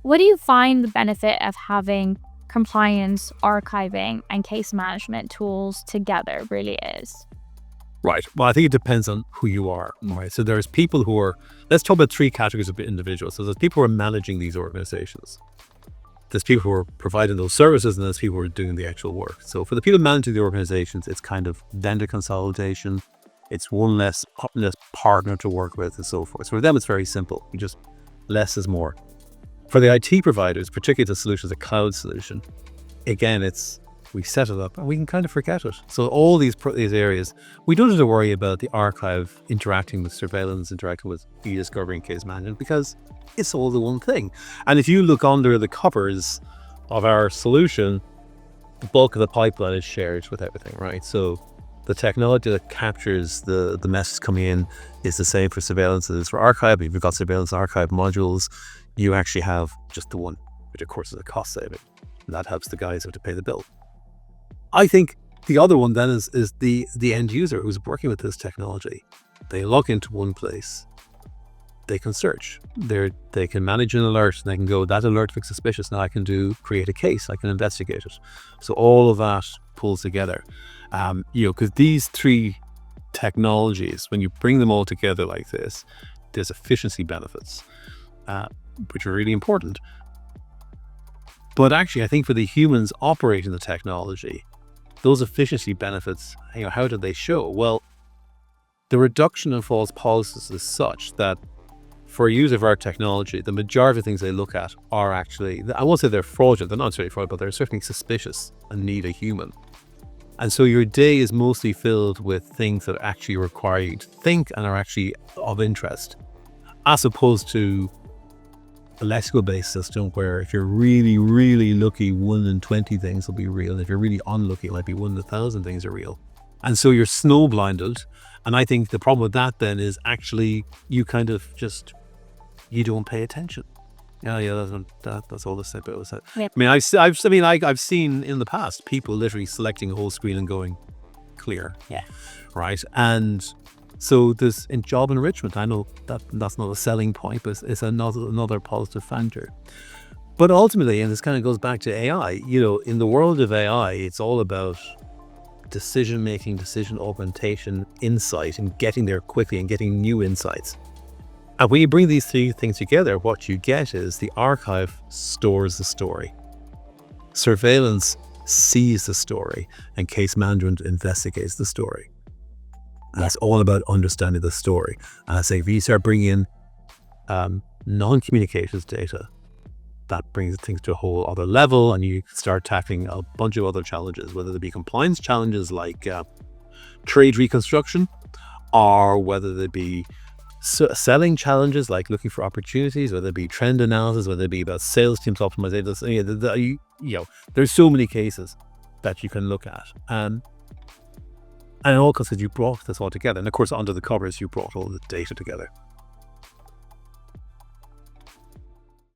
What do you find the benefit of having compliance, archiving, and case management tools together really is? Right. Well, I think it depends on who you are. Right. So there's people who are, let's talk about three categories of individuals. So there's people who are managing these organizations. There's people who are providing those services, and there's people who are doing the actual work. So for the people managing the organizations, it's kind of vendor consolidation. It's one less partner to work with and so forth. So for them, it's very simple. You just less is more. For the IT providers, particularly the solution is a cloud solution. Again, we set it up and we can kind of forget it. So all these areas, we don't have to worry about the archive interacting with surveillance, interacting with e-discovery and case management, because it's all the one thing. And if you look under the covers of our solution, the bulk of the pipeline is shared with everything, right? So the technology that captures the messages coming in is the same for surveillance as for archive. If you've got surveillance archive modules, you actually have just the one, which of course is a cost saving. And that helps the guys who have to pay the bill. I think the other one then is the end user who's working with this technology. They log into one place, they can search, they can manage an alert, and they can go, that alert looks suspicious, now I can create a case, I can investigate it. So all of that pulls together. Because these three technologies, when you bring them all together like this, there's efficiency benefits, which are really important. But actually, I think for the humans operating the technology, those efficiency benefits, how do they show? Well, the reduction in false positives is such that for a user of our technology, the majority of things they look at are actually, I won't say they're fraudulent, they're not necessarily fraudulent, but they're certainly suspicious and need a human. And so your day is mostly filled with things that actually require you to think and are actually of interest, as opposed to a lexical-based system where if you're really, really lucky, 1 in 20 things will be real. If you're really unlucky, it might be 1 in 1,000 things are real. And so you're snow blinded. And I think the problem with that then is actually you kind of you don't pay attention. That's all the step it was. Yep. I mean, I've seen in the past people literally selecting a whole screen and going clear. Yeah. Right. And so there's in job enrichment, I know that's not a selling point, but it's another positive factor. But ultimately, and this kind of goes back to AI, in the world of AI, it's all about decision making, decision augmentation, insight, and getting there quickly and getting new insights. And when you bring these three things together, what you get is the archive stores the story, surveillance sees the story, and case management investigates the story. And that's all about understanding the story. And I say, if you start bringing in non-communications data, that brings things to a whole other level, and you start tackling a bunch of other challenges, whether they be compliance challenges like trade reconstruction, or whether they be selling challenges like looking for opportunities, whether it be trend analysis, whether it be about sales teams optimization. There's so many cases that you can look at. And all because you brought this all together. And of course, under the covers, you brought all the data together.